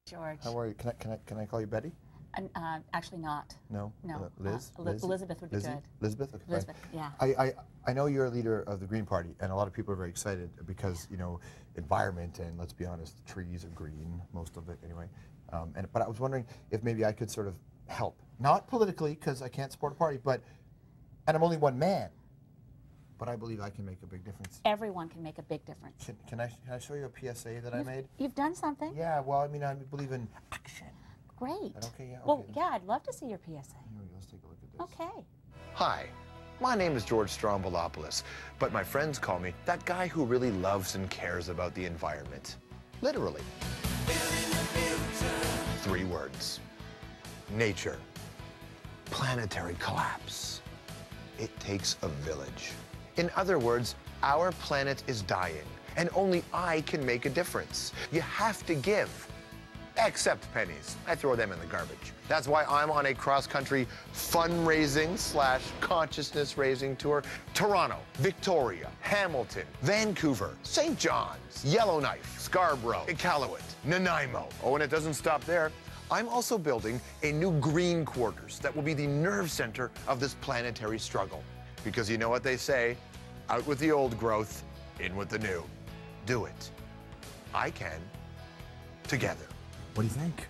George. How are you? Can I call you Betty? Actually not. No? No. Liz? Elizabeth would be good. Elizabeth? Okay, Elizabeth, fine. yeah. I know you're a leader of the Green Party, and a lot of people are very excited because, you know, environment, and let's be honest, the trees are green, most of it anyway. But I was wondering if maybe I could sort of help. Not politically, because I can't support a party, and I'm only one man, but I believe I can make a big difference. Everyone can make a big difference. Can I show you a PSA that I made? You've done something? Yeah, well, I mean, I believe in action. Great. Okay, yeah, okay. Well, yeah, I'd love to see your PSA. Here we go, let's take a look at this. Okay. Hi, my name is George Strombolopoulos, but my friends call me that guy who really loves and cares about the environment. Literally. 3 words. Nature. Planetary collapse. It takes a village. In other words, our planet is dying, and only I can make a difference. You have to give. Except pennies. I throw them in the garbage. That's why I'm on a cross-country fundraising / consciousness-raising tour. Toronto, Victoria, Hamilton, Vancouver, St. John's, Yellowknife, Scarborough, Iqaluit, Nanaimo. Oh, and it doesn't stop there. I'm also building a new green quarters that will be the nerve center of this planetary struggle. Because you know what they say, out with the old growth, in with the new. Do it. I can. Together. What do you think?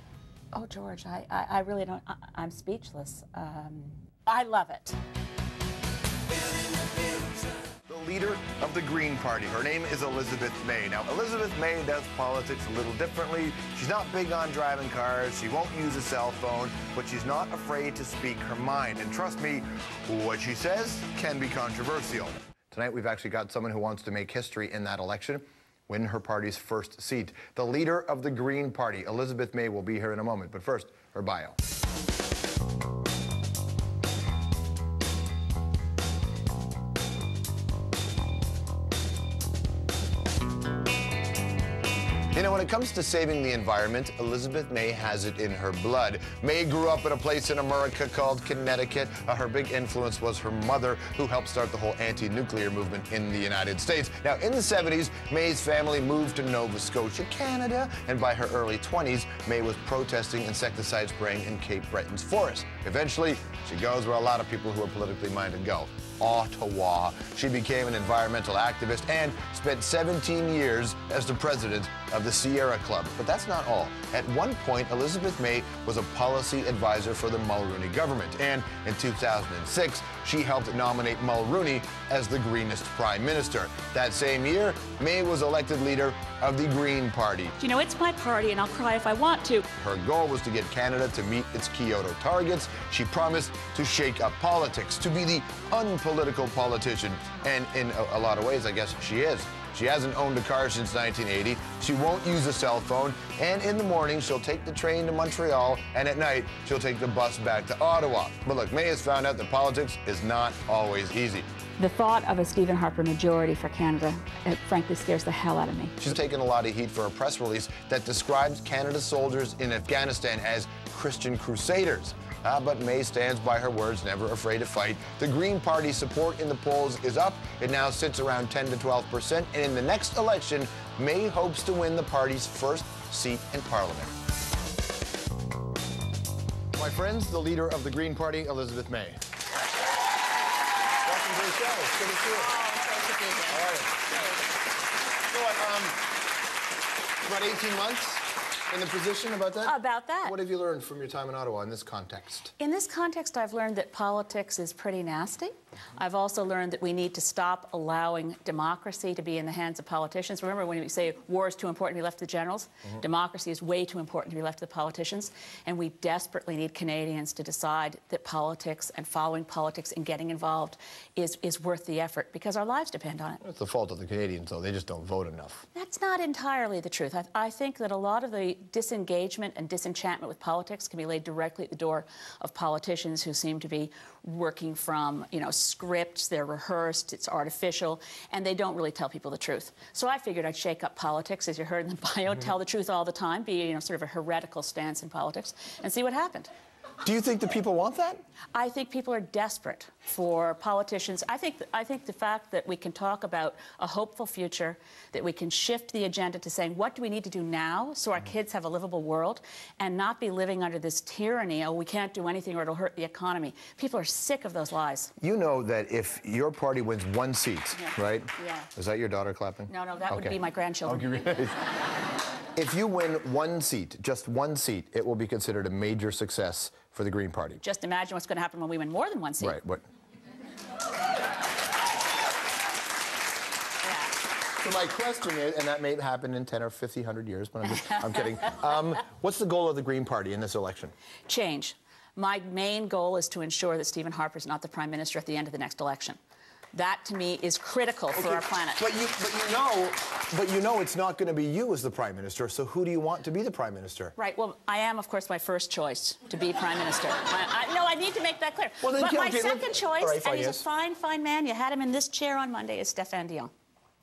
Oh, George, I really don't, I'm speechless. I love it. The leader of the Green Party. Her name is Elizabeth May. Now, Elizabeth May does politics a little differently. She's not big on driving cars. She won't use a cell phone, but she's not afraid to speak her mind. And trust me, what she says can be controversial. Tonight, we've actually got someone who wants to make history in that election, win her party's first seat. The leader of the Green Party, Elizabeth May, will be here in a moment. But first, her bio. You know, when it comes to saving the environment, Elizabeth May has it in her blood. May grew up in a place in America called Connecticut. Her big influence was her mother, who helped start the whole anti-nuclear movement in the United States. Now, in the 70s, May's family moved to Nova Scotia, Canada, and by her early 20s, May was protesting insecticide spraying in Cape Breton's forest. Eventually, she goes where a lot of people who are politically minded go. Ottawa. She became an environmental activist and spent 17 years as the president of the Sierra Club. But that's not all. At one point, Elizabeth May was a policy advisor for the Mulroney government. And in 2006, she helped nominate Mulroney as the greenest prime minister. That same year, May was elected leader of the Green Party. You know, it's my party, and I'll cry if I want to. Her goal was to get Canada to meet its Kyoto targets. She promised to shake up politics, to be the unpolitical politician. And in a lot of ways, I guess she is. She hasn't owned a car since 1980. She won't use a cell phone. And in the morning, she'll take the train to Montreal. And at night, she'll take the bus back to Ottawa. But look, May has found out that politics is not always easy. The thought of a Stephen Harper majority for Canada, it frankly scares the hell out of me. She's taken a lot of heat for a press release that describes Canada's soldiers in Afghanistan as Christian crusaders. But May stands by her words, never afraid to fight. The Green Party support in the polls is up. It now sits around 10 to 12%. And in the next election, May hopes to win the party's first seat in Parliament. My friends, the leader of the Green Party, Elizabeth May. Welcome to the show. It's good to see you. Oh, it's so good. How are you? So, about 18 months in the position, about that? About that. What have you learned from your time in Ottawa in this context? In this context, I've learned that politics is pretty nasty. I've also learned that we need to stop allowing democracy to be in the hands of politicians. Remember when we say war is too important to be left to the generals? Democracy is way too important to be left to the politicians. And we desperately need Canadians to decide that politics and following politics and getting involved is worth the effort because our lives depend on it. It's the fault of the Canadians, though. They just don't vote enough. That's not entirely the truth. I think that a lot of the disengagement and disenchantment with politics can be laid directly at the door of politicians who seem to be working from, you know, scripts. They're rehearsed, it's artificial, and they don't really tell people the truth. So I figured I'd shake up politics, as you heard in the bio, tell the truth all the time, be, you know, sort of a heretical stance in politics, and see what happened. Do you think the people want that? I think people are desperate for politicians. I think the fact that we can talk about a hopeful future, that we can shift the agenda to saying, what do we need to do now so our kids have a livable world, and not be living under this tyranny, oh, we can't do anything or it'll hurt the economy. People are sick of those lies. You know that if your party wins one seat, right? Yeah. Is that your daughter clapping? No, that would be my grandchildren. Okay. If you win one seat, just one seat, it will be considered a major success for the Green Party. Just imagine what's going to happen when we win more than one seat. Right. What? Yeah. So my question is, and that may happen in 10 or 50, 100 years, but I'm kidding. What's the goal of the Green Party in this election? Change. My main goal is to ensure that Stephen Harper is not the Prime Minister at the end of the next election. That, to me, is critical for our planet. But you know it's not going to be you as the Prime Minister, so who do you want to be the Prime Minister? Right. Well, I am, of course, my first choice to be Prime Minister. No, I need to make that clear. Well, then, but my second choice, right, and he's a fine, fine man, you had him in this chair on Monday, is Stéphane Dion.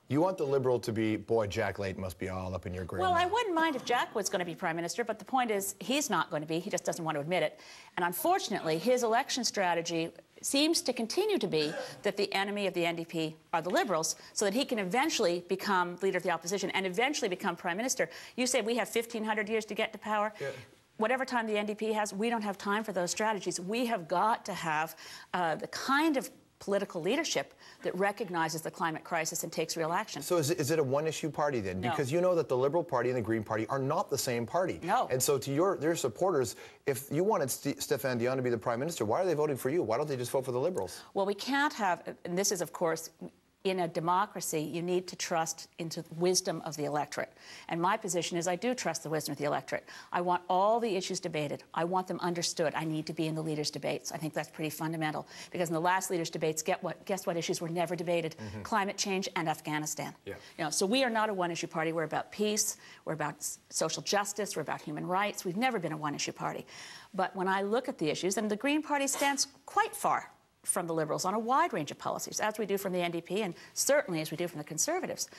You want the Liberal to be, boy, Jack Layton must be all up in your grave. Well, I wouldn't mind if Jack was going to be Prime Minister, but the point is he's not going to be. He just doesn't want to admit it. And unfortunately, his election strategy seems to continue to be that the enemy of the NDP are the Liberals, so that he can eventually become leader of the opposition and eventually become Prime Minister. You say we have 1,500 years to get to power. Yeah. Whatever time the NDP has, we don't have time for those strategies. We have got to have the kind of political leadership that recognizes the climate crisis and takes real action. So is it a one-issue party then? No. Because you know that the Liberal Party and the Green Party are not the same party. No. And so to their supporters, if you wanted Stéphane Dion to be the Prime Minister, why are they voting for you? Why don't they just vote for the Liberals? Well, we can't have, and this is, of course, in a democracy, you need to trust into the wisdom of the electorate. And my position is I do trust the wisdom of the electorate. I want all the issues debated. I want them understood. I need to be in the leaders' debates. I think that's pretty fundamental. Because in the last leaders' debates, guess what issues were never debated? Mm-hmm. Climate change and Afghanistan. Yeah. You know, so we are not a one-issue party. We're about peace. We're about social justice. We're about human rights. We've never been a one-issue party. But when I look at the issues, and the Green Party stands quite far from the Liberals on a wide range of policies, as we do from the NDP and certainly as we do from the Conservatives.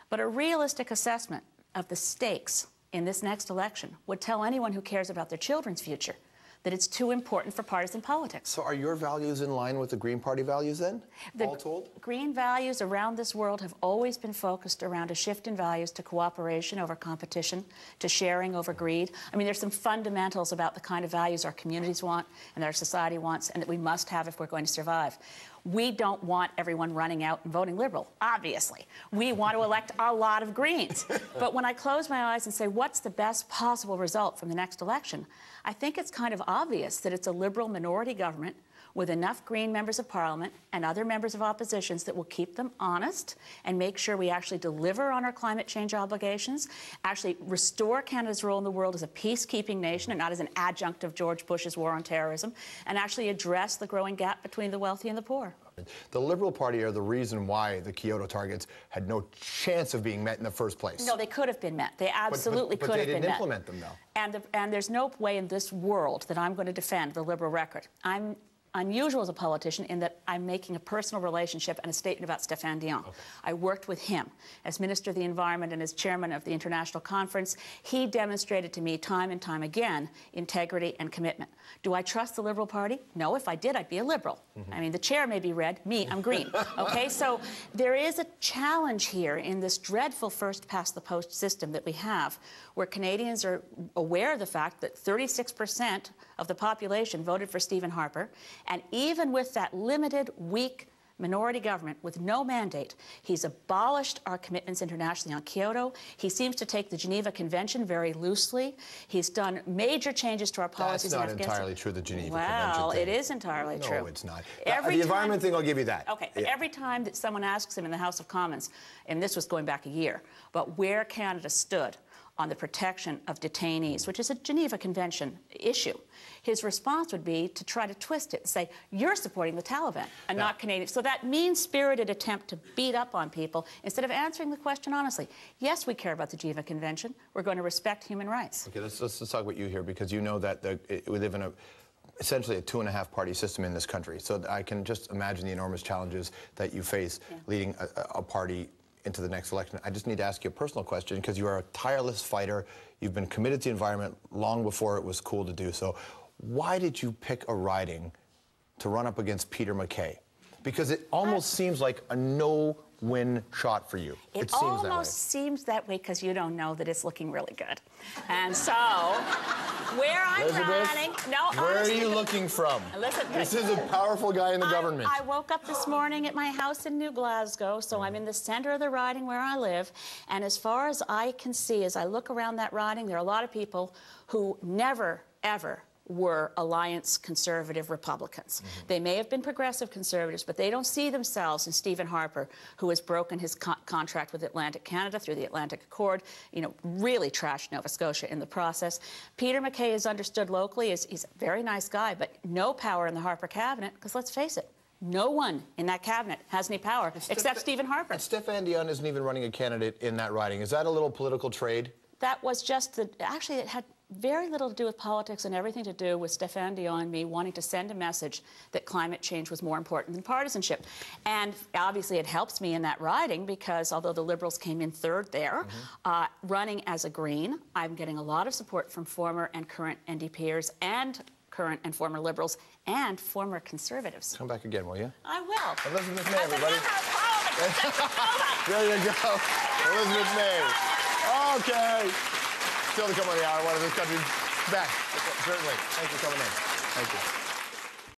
But a realistic assessment of the stakes in this next election would tell anyone who cares about their children's future that it's too important for partisan politics. So are your values in line with the Green Party values then, all told? Green values around this world have always been focused around a shift in values to cooperation over competition, to sharing over greed. I mean, there's some fundamentals about the kind of values our communities want and that our society wants and that we must have if we're going to survive. We don't want everyone running out and voting Liberal, obviously. We want to elect a lot of Greens. But when I close my eyes and say, what's the best possible result from the next election, I think it's kind of obvious that it's a Liberal minority government with enough Green members of Parliament and other members of oppositions that will keep them honest and make sure we actually deliver on our climate change obligations, actually restore Canada's role in the world as a peacekeeping nation and not as an adjunct of George Bush's war on terrorism, and actually address the growing gap between the wealthy and the poor. The Liberal Party are the reason why the Kyoto targets had no chance of being met in the first place. No, they could have been met. They absolutely could have been met. But they didn't implement them, though. And there's no way in this world that I'm going to defend the Liberal record. I'm unusual as a politician in that I'm making a personal relationship and a statement about Stéphane Dion. Okay. I worked with him as Minister of the Environment and as Chairman of the International Conference. He demonstrated to me time and time again integrity and commitment. Do I trust the Liberal Party? No, if I did, I'd be a Liberal. Mm-hmm. I mean, the chair may be red, me, I'm green. Okay, so there is a challenge here in this dreadful first-past-the-post system that we have, where Canadians are aware of the fact that 36% of the population voted for Stephen Harper, and even with that limited, weak minority government with no mandate, he's abolished our commitments internationally on Kyoto. He seems to take the Geneva Convention very loosely. He's done major changes to our policies in Afghanistan. That's not entirely true, the Geneva Convention. Well, it is entirely true. No, it's not. The environment thing, I'll give you that. Okay, but every time that someone asks him in the House of Commons, and this was going back a year, but where Canada stood on the protection of detainees, which is a Geneva Convention issue, his response would be to try to twist it and say, you're supporting the Taliban and not Canadians. So that mean-spirited attempt to beat up on people instead of answering the question honestly. Yes, we care about the Geneva Convention. We're going to respect human rights. Okay, let's talk about you here, because you know that we live in essentially a two-and-a-half-party system in this country. So I can just imagine the enormous challenges that you face leading a party into the next election. I just need to ask you a personal question, because you are a tireless fighter. You've been committed to the environment long before it was cool to do so. Why did you pick a riding to run up against Peter MacKay? Because it almost seems like a no-win shot for you. It seems almost that way. seems that way because you don't know that it's looking really good. And so, where I'm running... No, where honestly, are you looking from? Listen, this is a powerful guy in the government. I woke up this morning at my house in New Glasgow, so I'm in the center of the riding where I live. And as far as I can see, as I look around that riding, there are a lot of people who never, ever were Alliance Conservative Republicans. They may have been progressive conservatives, but they don't see themselves in Stephen Harper, who has broken his contract with Atlantic Canada through the Atlantic Accord, you know, really trashed Nova Scotia in the process. Peter MacKay is understood locally. He's a very nice guy, but no power in the Harper cabinet, because let's face it, no one in that cabinet has any power except Stephen Harper. And Stéphane Dion isn't even running a candidate in that riding. Is that a little political trade? That was just actually, it had very little to do with politics and everything to do with Stéphane Dion and me wanting to send a message that climate change was more important than partisanship. And obviously it helps me in that riding because although the Liberals came in third there, running as a Green, I'm getting a lot of support from former and current NDPers and current and former Liberals and former Conservatives. Come back again, will you? I will. Elizabeth May, everybody. There you go. Elizabeth May. Okay. Still to come on the hour, one of this country's best. Certainly. Thanks for coming in. Thank you.